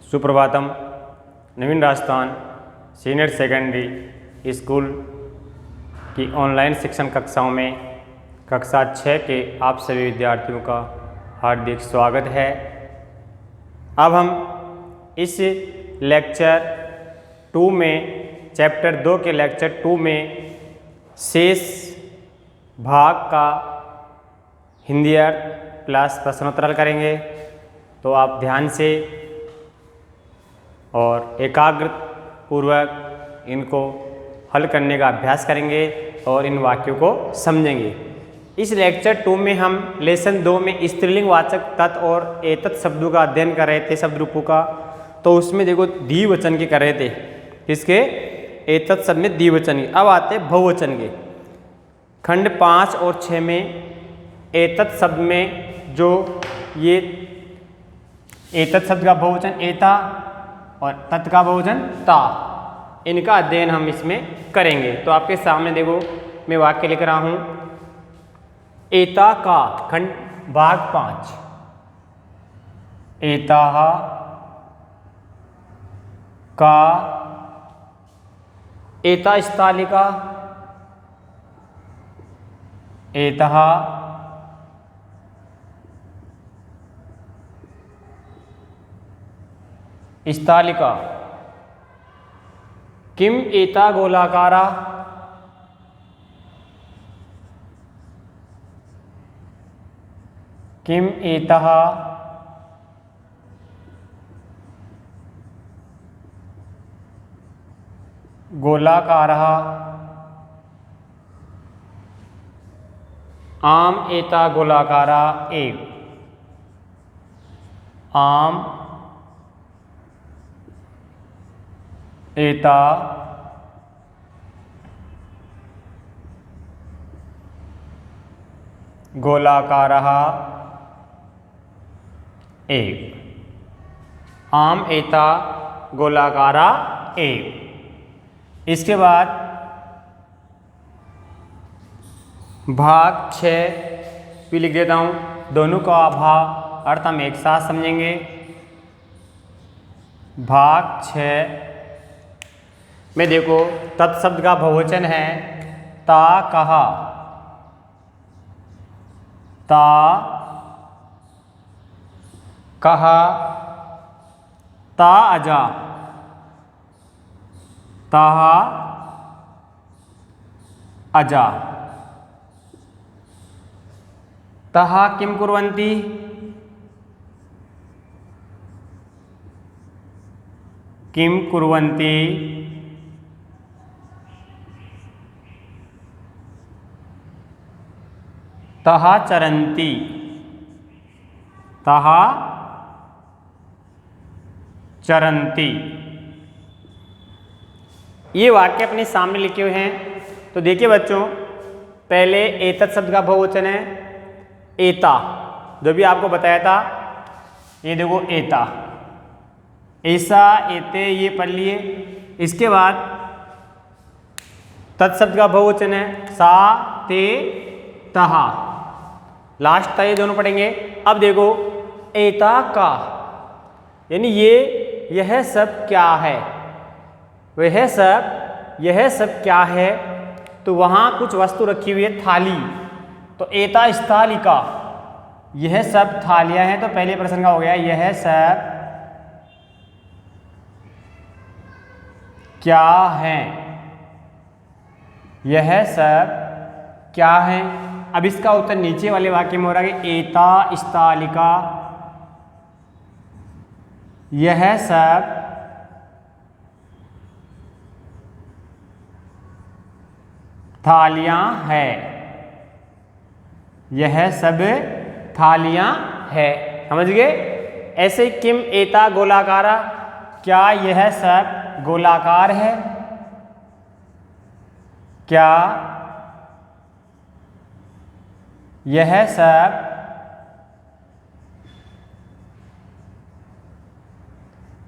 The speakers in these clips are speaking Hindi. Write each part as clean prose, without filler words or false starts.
सुप्रभातम। नवीन राजस्थान सीनियर सेकेंडरी स्कूल की ऑनलाइन शिक्षण कक्षाओं में कक्षा 6 के आप सभी विद्यार्थियों का हार्दिक स्वागत है। अब हम इस लेक्चर 2 में चैप्टर 2 के लेक्चर 2 में शेष भाग का हिंदी अर्थ प्लस प्रश्नोत्तर हल करेंगे। तो आप ध्यान से और एकाग्र पूर्वक इनको हल करने का अभ्यास करेंगे और इन वाक्यों को समझेंगे। इस लेक्चर 2 में हम लेसन 2 में स्त्रीलिंग वाचक तत् और एतत् शब्दों का अध्ययन कर रहे थे, शब्द रूपों का। तो उसमें देखो द्विवचन के कर रहे थे, किसके? एतत् शब्द में द्विवचन के। अब आते बहुवचन के। खंड 5 और 6 में एतत् शब्द में जो ये एतत् शब्द का बहुवचन एता और तत् का बहुवचन ता, इनका अध्ययन हम इसमें करेंगे। तो आपके सामने देखो मैं वाक्य लिख रहा हूं। एता का खंड भाग 5, एताः का, एता स्थालिका, एतः स्थालिका, किम एता गोलाकारा, किम एतः गोलाकारः, आम एता गोलाकारा एव, आम एता गोलाकारः एव, आम एता गोलाकारा एव। इसके बाद भाग 6 भी लिख देता हूँ। दोनों का भाव अर्थ हम एक साथ समझेंगे। भाग 6 में देखो तत् शब्द का बहुवचन है ता कहा, ता कहा, ता अजा, ताहा अजा, तहा किम कुर्वन्ति, किम कुर्वन्ति, तहा चरन्ति, तहा चरन्ति। ये वाक्य अपने सामने लिखे हुए हैं। तो देखिए बच्चों, पहले एतत् शब्द का बहुवचन है एता, जो भी आपको बताया था। ये देखो एता, ऐसा, एते, ये पढ़ लिए। इसके बाद तत् शब्द का बहुवचन है सा, ते, तहा, लास्ट था, ये दोनों पढ़ेंगे। अब देखो एता का, यानी यह सब क्या है, यह सब क्या है। तो वहां कुछ वस्तु रखी हुई है, थाली। तो एता स्थालिका, यह सब थालियां हैं। तो पहले प्रश्न का हो गया यह सब क्या है, यह सब क्या है। अब इसका उत्तर नीचे वाले वाक्य में हो रहा है कि एता स्थालिका, यह सब थालियां है, यह सब थालियां है। समझ गए? ऐसे ही किम एता गोलाकारा, क्या यह सब गोलाकार है, क्या यह सब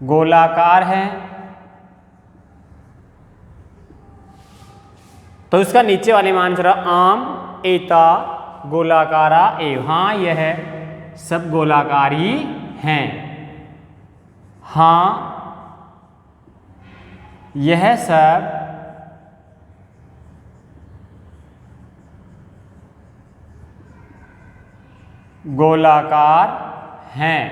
गोलाकार है। तो इसका नीचे वाले में आंसर आम एता गोलाकारा एव, हाँ यह सब गोलाकार ही हैं, हाँ यह सब गोलाकार हैं।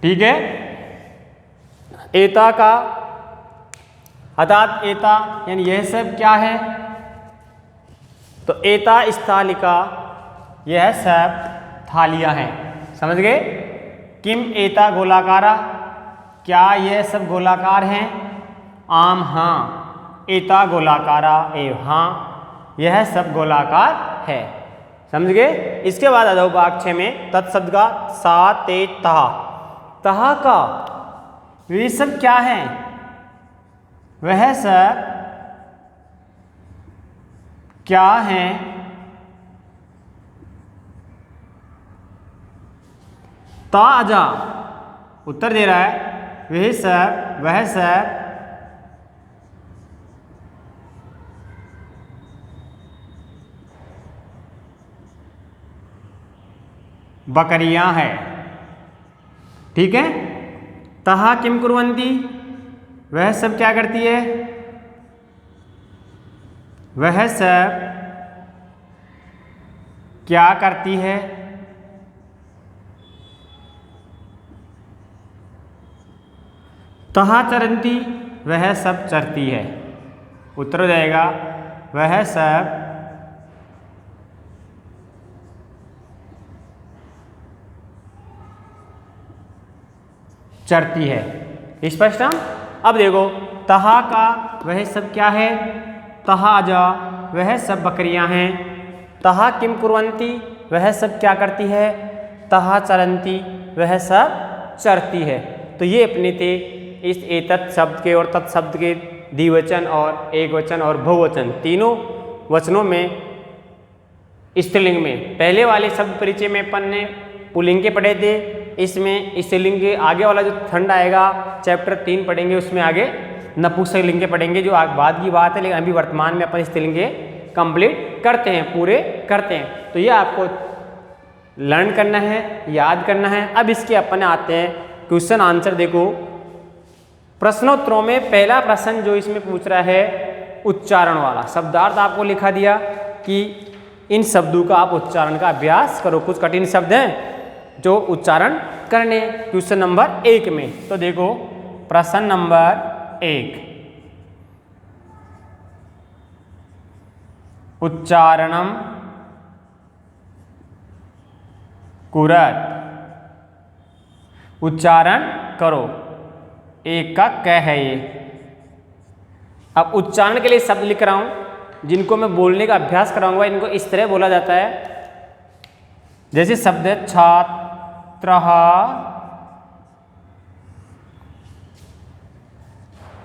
ठीक है। एता का अर्थात एता यानी यह सब क्या है, तो एता स्थालिका यह सब थालियां हैं। समझ गए। किम एता गोलाकारा, क्या यह सब गोलाकार हैं। आम हाँ एता गोलाकारा एव हाँ यह सब गोलाकार है। समझ गए। इसके बाद आ जाओ भाग 6 में तत्शब्द का सा ते तहा। तहा का वे सब क्या है, वह सब क्या हैं। ताजा उत्तर दे रहा है वह सब बकरियां हैं। ठीक है। तहा किम कुर्वन्ति, वह सब क्या करती है, वह सब क्या करती है। तहा चरन्ति, वह सब चरती है। उत्तर हो जाएगा वह सब चरती है। स्पष्ट। अब देखो तहा का वह सब क्या है, तहाजा वह सब बकरियां हैं। तहा किम कुर्वन्ति, वह सब क्या करती है। तहा चरन्ति, वह सब चरती है। तो ये अपने थे इस एतत् शब्द के और तत्शब्द के द्विवचन और एकवचन और बहुवचन तीनों वचनों में स्त्रीलिंग में। पहले वाले शब्द परिचय में अपन ने पुल्लिंग के पढ़े थे। इसमें स्त्रीलिंग के आगे वाला जो खंड आएगा चैप्टर 3 पढ़ेंगे, उसमें आगे नपुंसकलिंग के पढ़ेंगे, जो बाद की बात है, लेकिन अभी वर्तमान में अपन स्त्रीलिंग के कंप्लीट करते हैं, पूरे करते हैं। तो ये आपको लर्न करना है, याद करना है। अब इसके अपन आते हैं क्वेश्चन आंसर। देखो प्रश्नोत्तरों में पहला प्रश्न जो इसमें पूछ रहा है उच्चारण वाला शब्दार्थ आपको लिखा दिया कि इन शब्दों का आप उच्चारण का अभ्यास करो। कुछ कठिन शब्द हैं जो उच्चारण करने क्वेश्चन नंबर 1 में। तो देखो प्रश्न नंबर 1, उच्चारणम कुरत, उच्चारण करो। 1 का क है ये। अब उच्चारण के लिए शब्द लिख रहा हूं जिनको मैं बोलने का अभ्यास कराऊंगा। इनको इस तरह बोला जाता है, जैसे शब्द है छात्रः,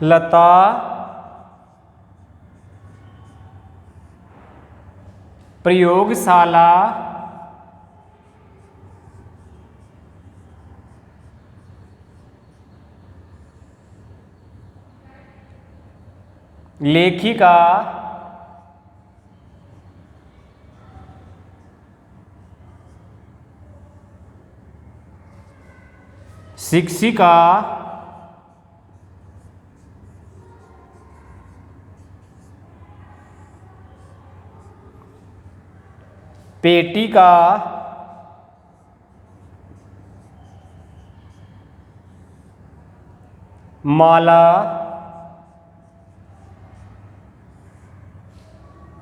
लता, प्रयोगशाला, लेखिका, शिक्षिका, पेटिका, माला,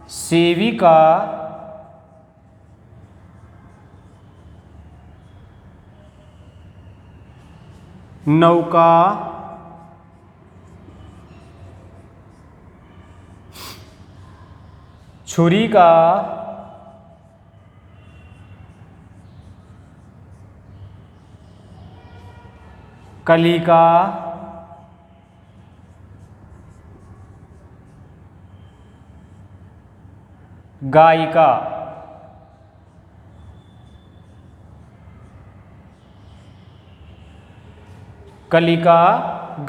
सेविका, नौका, छुरी का, कलिका, गायिका। कलिका,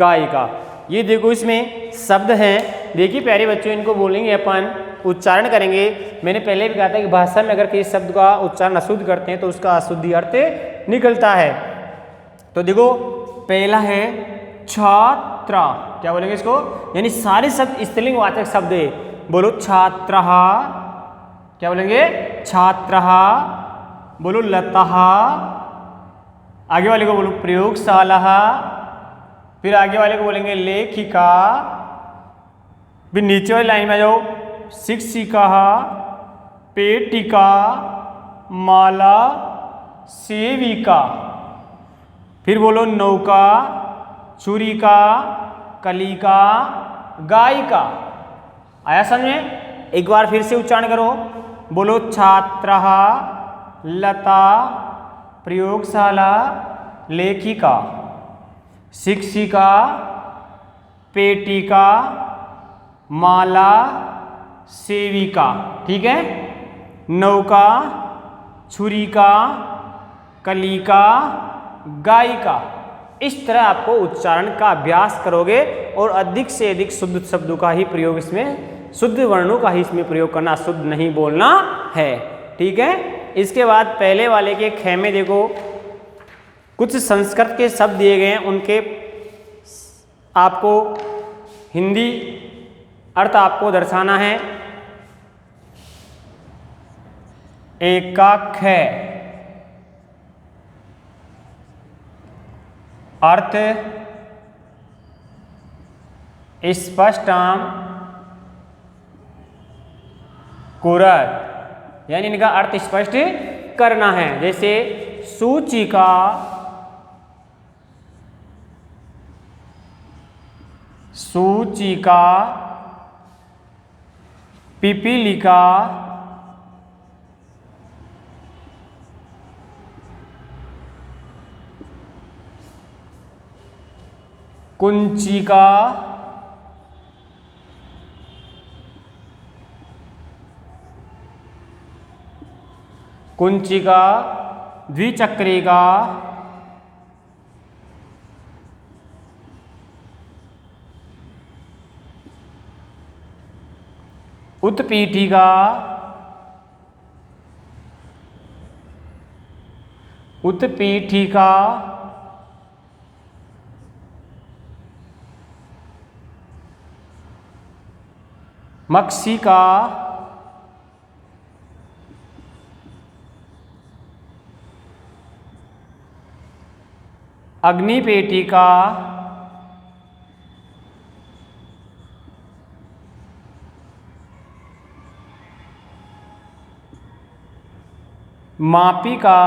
गायिका। ये देखो इसमें शब्द हैं। देखिए प्यारे बच्चों, इनको बोलेंगे अपन, उच्चारण करेंगे। मैंने पहले भी कहा था कि भाषा में अगर किसी शब्द का उच्चारण अशुद्ध करते हैं तो उसका अशुद्धि अर्थ निकलता है। तो देखो पहला है छात्र, क्या बोलेंगे इसको, यानी सारे शब्द स्त्रीलिंग वाचक शब्द है। बोलो छात्रः, क्या बोलेंगे, छात्रः। बोलो लताः, आगे वाले को बोलो प्रयोगशाला, फिर आगे वाले को बोलेंगे लेखिका, फिर नीचे वाली लाइन में आ जाओ, शिक्षिका, पेटिका, माला, सेविका, फिर बोलो नौका, छुरिका, कलिका, गायिका। आया समझ में? एक बार फिर से उच्चारण करो, बोलो छात्रः, लता, प्रयोगशाला, लेखिका, शिक्षिका, पेटिका, माला, सेविका। ठीक है, नौका, छुरिका, कलिका, गायिका। इस तरह आपको उच्चारण का अभ्यास करोगे और अधिक से अधिक शुद्ध शब्दों का ही प्रयोग इसमें, शुद्ध वर्णों का ही इसमें प्रयोग करना, शुद्ध नहीं बोलना है। ठीक है, इसके बाद पहले वाले के ख में देखो कुछ संस्कृत के शब्द दिए गए हैं, उनके आपको हिंदी अर्थ आपको दर्शाना है। एक का ख अर्थ स्पष्ट कुरत, यानी इनका अर्थ स्पष्ट करना है। जैसे सूचिका, सूचिका, पिपीलिका, कुंचिका, कुंचिका, द्विचक्रिका, उत्पीठिका, उत्पीठिका, मक्षिका, अग्निपेटिका, मापिका,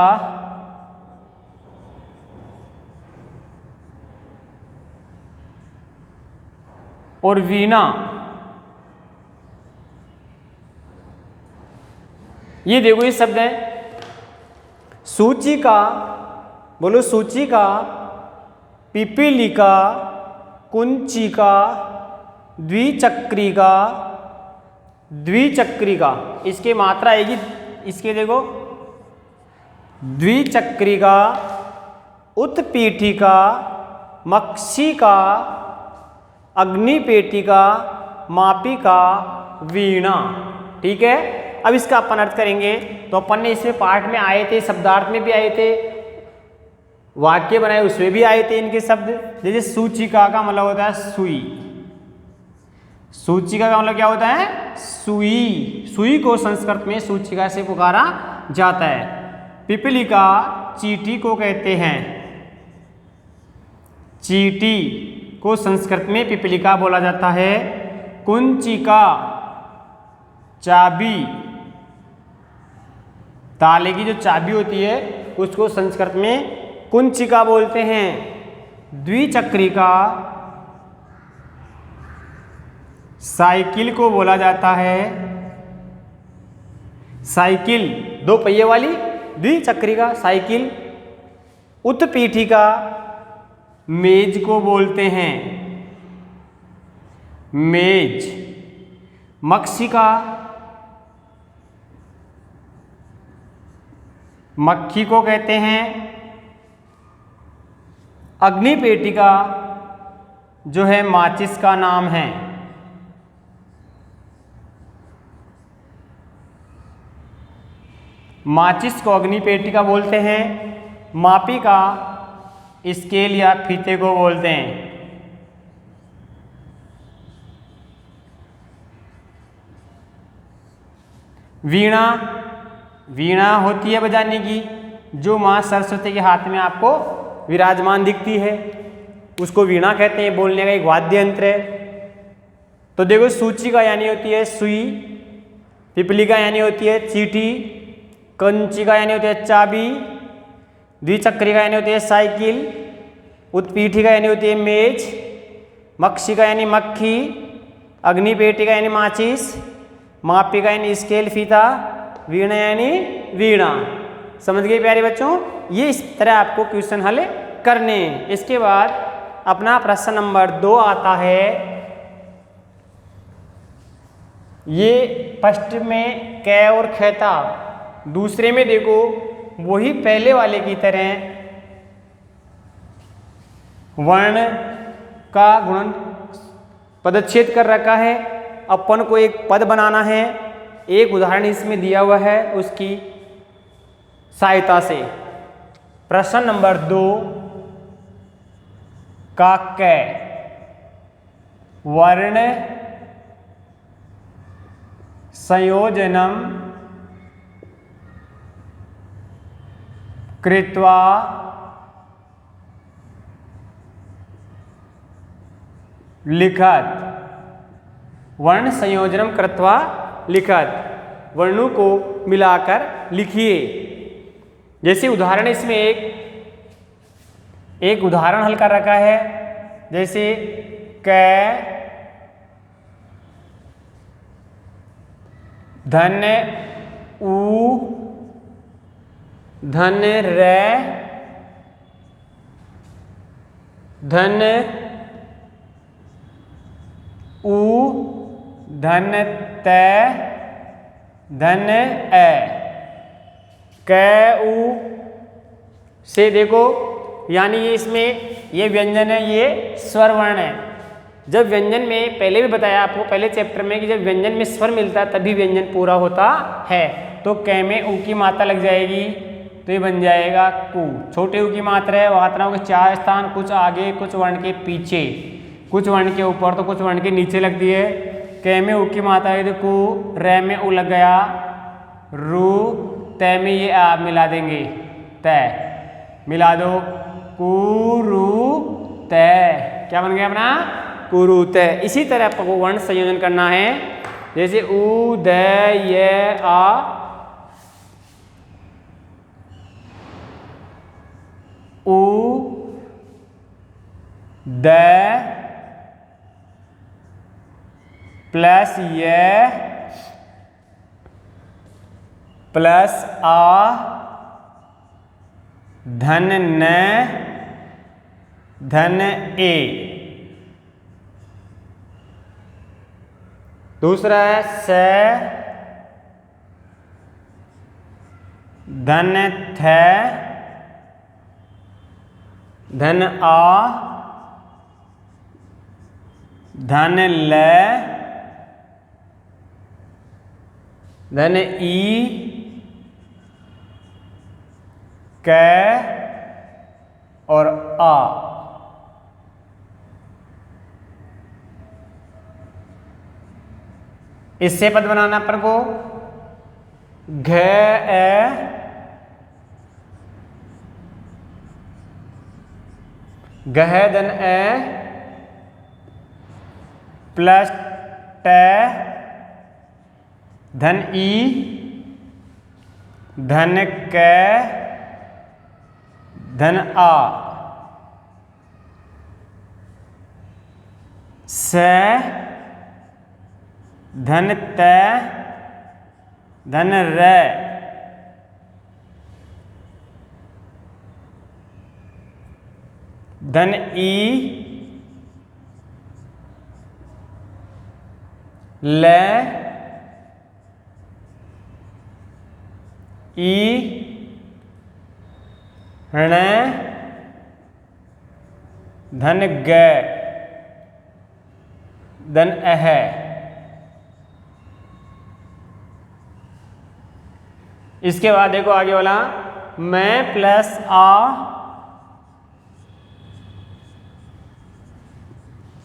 और वीणा। ये देखो ये शब्द है सूचिका, बोलो सूचिका, पिपीलिका, कुंचिका, द्विचक्रिका, द्विचक्रिका। इसकी मात्रा आएगी, इसके देखो द्विचक्रिका, उत्पीठिका, मक्षिका, अग्निपेटिका, मापिका, वीणा। ठीक है, अब इसका अपन अर्थ करेंगे। तो अपन ने इसमें पाठ में आए थे, शब्दार्थ में भी आए थे, वाक्य बनाए उसमें भी आए थे इनके शब्द। जैसे सूचिका का मतलब होता है सुई, सूचिका का मतलब क्या होता है, सुई। सुई को संस्कृत में सूचिका से पुकारा जाता है। पिपीलिका चींटी को कहते हैं, चींटी को संस्कृत में पिपीलिका बोला जाता है। कुंचिका चाबी, ताले की जो चाबी होती है उसको संस्कृत में कुंचिका बोलते हैं। द्विचक्रिका साइकिल को बोला जाता है, साइकिल दो पहिए वाली, द्विचक्रिका साइकिल। उत्पीठिका मेज को बोलते हैं, मेज। मक्षिका मक्खी को कहते हैं। अग्निपेटिका जो है माचिस का नाम है। माचिस को अग्निपेटिका बोलते हैं। मापिका स्केल या फीते को बोलते हैं। वीणा, वीणा होती है बजाने की, जो माँ सरस्वती के हाथ में आपको विराजमान दिखती है, उसको वीणा कहते हैं। बोलने का एक वाद्य यंत्र है। तो देखो, सूचिका यानी होती है सुई, पिपलिका यानी होती है चींटी, कंचिका यानी होती है चाबी, द्विचक्रिका यानी होती है साइकिल, उत्पीठिका यानी होती है मेज, मक्षिका यानी मक्खी, अग्निपेटिका यानी माचिस, मापिका यानी स्केल फीता, वीणा यानी वीणा। समझ गए प्यारे बच्चों? ये इस तरह आपको क्वेश्चन हल करने हैं। इसके बाद अपना प्रश्न नंबर 2 आता है। ये फर्स्ट में कै और खैता, दूसरे में देखो वही पहले वाले की तरह वर्ण का गुणन पदच्छेद कर रखा है। अपन को एक पद बनाना है। एक उदाहरण इसमें दिया हुआ है, उसकी सहायता से। प्रश्न नंबर 2 का कै वर्ण संयोजनम कृत्वा लिखत। वर्ण संयोजनम कृत्वा लिखत, वर्णों को मिलाकर लिखिए। जैसे उदाहरण इसमें एक उदाहरण हल कर रखा है। जैसे कै धन ऊ धन रै धन ऊ धन तै धन ए। कै ऊ से देखो, यानी ये इसमें ये व्यंजन है, ये स्वर वर्ण है। जब व्यंजन में, पहले भी बताया आपको पहले चैप्टर में, कि जब व्यंजन में स्वर मिलता है तभी व्यंजन पूरा होता है। तो कै में ऊ की मात्रा लग जाएगी, तो ये बन जाएगा कु। छोटे ऊ की मात्रा है, मात्राओं के 4 स्थान, कुछ आगे, कुछ वर्ण के पीछे, कुछ वर्ण के ऊपर, तो कुछ वर्ण के नीचे लगती है। कै में ऊ की मात्रा है तो कु, रै में ऊ लग गया, रू, तय में ये आप मिला देंगे, तय मिला दो, कुरु तय। क्या बन गया अपना? कुरु तय। इसी तरह आपको वर्ण संयोजन करना है। जैसे उ द य आ, उ द प्लस य प्लस आ धन न धन ए। दूसरा है स धन थ धन आ धन ल धन ई क और आ। इससे पद बनाना अपन को घ गह धन ए प्लस ट धन ई धन क धन आ। स धन त धन र धन ई ल ई ण धन ग धन अह। इसके बाद देखो आगे वाला मैं प्लस आ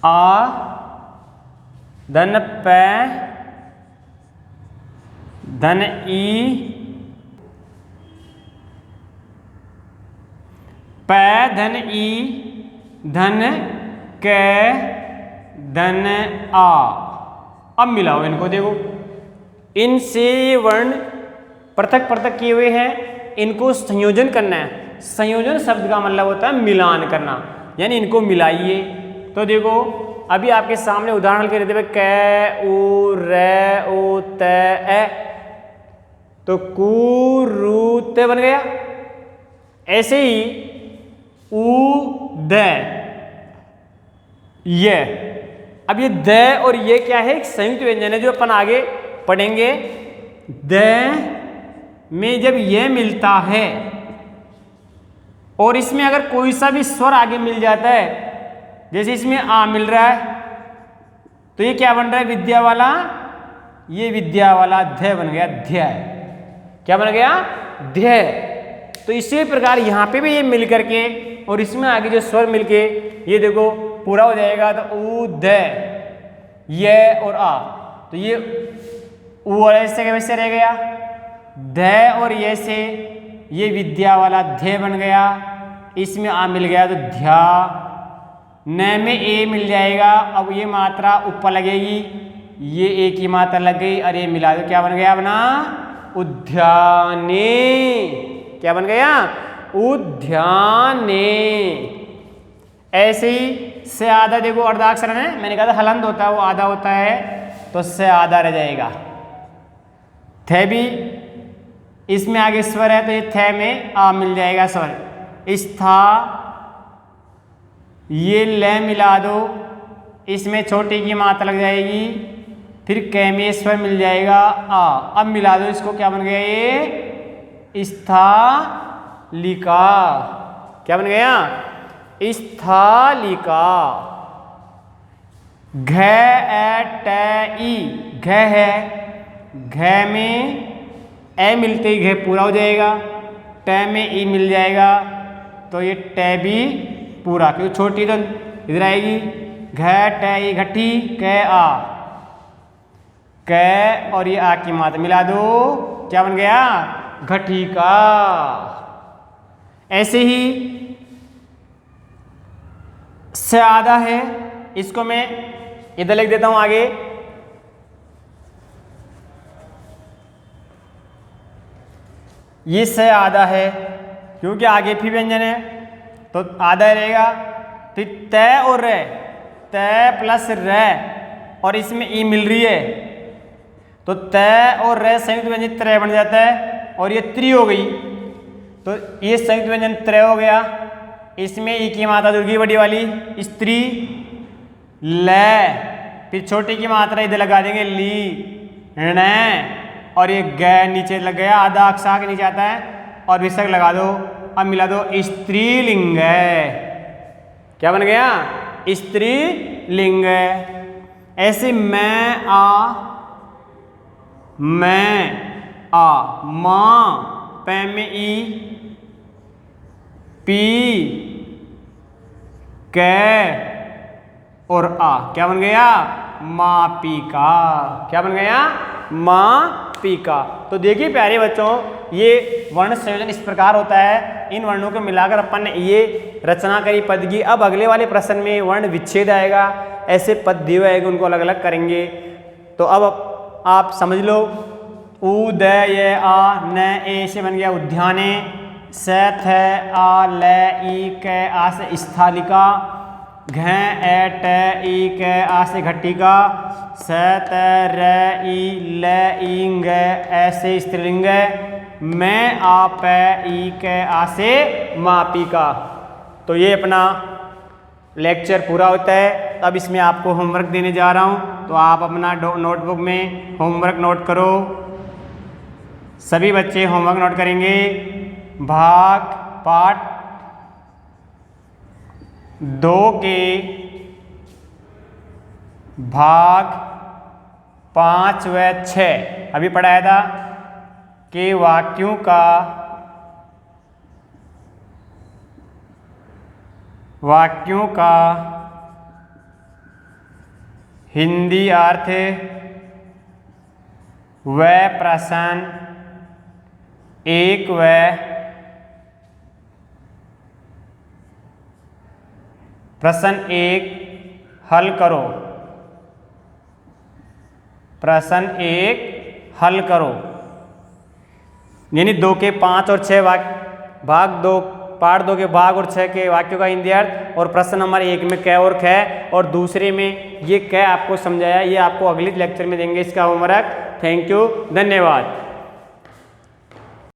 आ धन पै धन ई पै धन ई धन कै धन आ। अब मिलाओ इनको, देखो इनसे वर्ण पृथक पृथक किए हुए हैं, इनको संयोजन करना है। संयोजन शब्द का मतलब होता है मिलान करना, यानी इनको मिलाइए। तो देखो अभी आपके सामने उदाहरण के लिए कै उ रे उ ते ए, तो कु रु ते बन गया। ऐसे ही उ द ये, अब ये द और ये क्या है, एक संयुक्त व्यंजन है जो अपन आगे पढ़ेंगे। द में जब ये मिलता है और इसमें अगर कोई सा भी स्वर आगे मिल जाता है, जैसे इसमें आ मिल रहा है, तो ये क्या बन रहा है, विद्या वाला, ये विद्या वाला ध्य बन गया, ध्याय। क्या बन गया, ध्याय। तो इसी प्रकार यहाँ पे भी ये मिल करके और इसमें आगे जो स्वर मिलके ये देखो पूरा हो जाएगा। तो उ द ये और आ, तो ये उ और ऐसे कैसे रह गया, ध और ये से ये विद्या वाला ध्य बन गया। इसमें आ मिल गया तो ध्या, न में ए मिल जाएगा। अब ये मात्रा ऊपर लगेगी, ये ए की मात्रा लग गई, और ये मिला दो, क्या बन गया अपना उद्याने। क्या बन गया, उद्याने। ऐसे ही से आधा, देखो अर्धाक्षर है, मैंने कहा था हलंत होता है, वो आधा होता है, तो से आधा रह जाएगा। थे भी इसमें आगे स्वर है, तो ये थे में आ मिल जाएगा स्वर। स्था ये ले मिला दो, इसमें छोटी की मात्रा लग जाएगी, फिर कै में स्वर मिल जाएगा आ। अब मिला दो इसको, क्या बन गया ये स्थालिका। क्या बन गया, स्थालिका। घ ए ट ई, घ है, घ में ए मिलते ही घ पूरा हो जाएगा, ट में ई मिल जाएगा, तो ये ट भी पूरा, क्योंकि छोटी तो इधर आएगी। घ ट ई घटी कै आ, कै और ये आ की मात्रा मिला दो, क्या बन गया, घटिका। ऐसे ही से आधा है, इसको मैं इधर लिख देता हूं आगे। ये से आधा है क्योंकि आगे फिर व्यंजन है, तो आधा रहेगा। फिर तय और रे, तय प्लस रे, और इसमें ई मिल रही है, तो तय और रे संयुक्त व्यंजन त्रय बन जाता है, और ये त्रि हो गई, तो ये संयुक्त व्यंजन त्रय हो गया। इसमें ई की मात्रा जुड़ गई बड़ी वाली, स्त्री ल, फिर छोटी की मात्रा इधर लगा देंगे ली ण, और ये ग नीचे लग गया, आधा अक्षर के नीचे आता है, और विसर्ग लगा दो। अब मिला दो स्त्रीलिंग। क्या बन गया, स्त्रीलिंग। ऐसे मैं आ, माँ पै में ई, पी कै और आ, क्या बन गया, मापी का। क्या बन गया, मापी का। तो देखिए प्यारे बच्चों, ये वर्ण संयोजन इस प्रकार होता है। इन वर्णों को मिलाकर अपन ने ये रचना करी पद की। अब अगले वाले प्रश्न में वर्ण विच्छेद आएगा, ऐसे पद दिए हुए आएंगे, उनको अलग अलग करेंगे। तो अब आप समझ लो, उ द ये आ न ए से बन गया उद्याने, स थ आ ल ई कै आ से स्थालिका, घ ए ट ई कै आ से घटिका, स त र ई ल ईंग ऐसे स्त्रीलिंग, मैं आ पै ई कै आ से मापिका। तो ये अपना लेक्चर पूरा होता है। अब इसमें आपको होमवर्क देने जा रहा हूँ, तो आप अपना नोटबुक में होमवर्क नोट करो। सभी बच्चे होमवर्क नोट करेंगे। भाग पाठ 2 के भाग 5 व 6 अभी पढ़ाया था कि वाक्यों का हिंदी अर्थ व प्रश्न एक व प्रश्न एक हल करो। प्रश्न एक हल करो यानी 2 के 5 और 6 वाक्य भाग 2 पार्ट 2 के भाग और 6 के वाक्यों का हिंदी अर्थ, और प्रश्न नंबर 1 में क और ख और दूसरे में ये क आपको समझाया, ये आपको अगले लेक्चर में देंगे इसका होमवर्क। थैंक यू, धन्यवाद।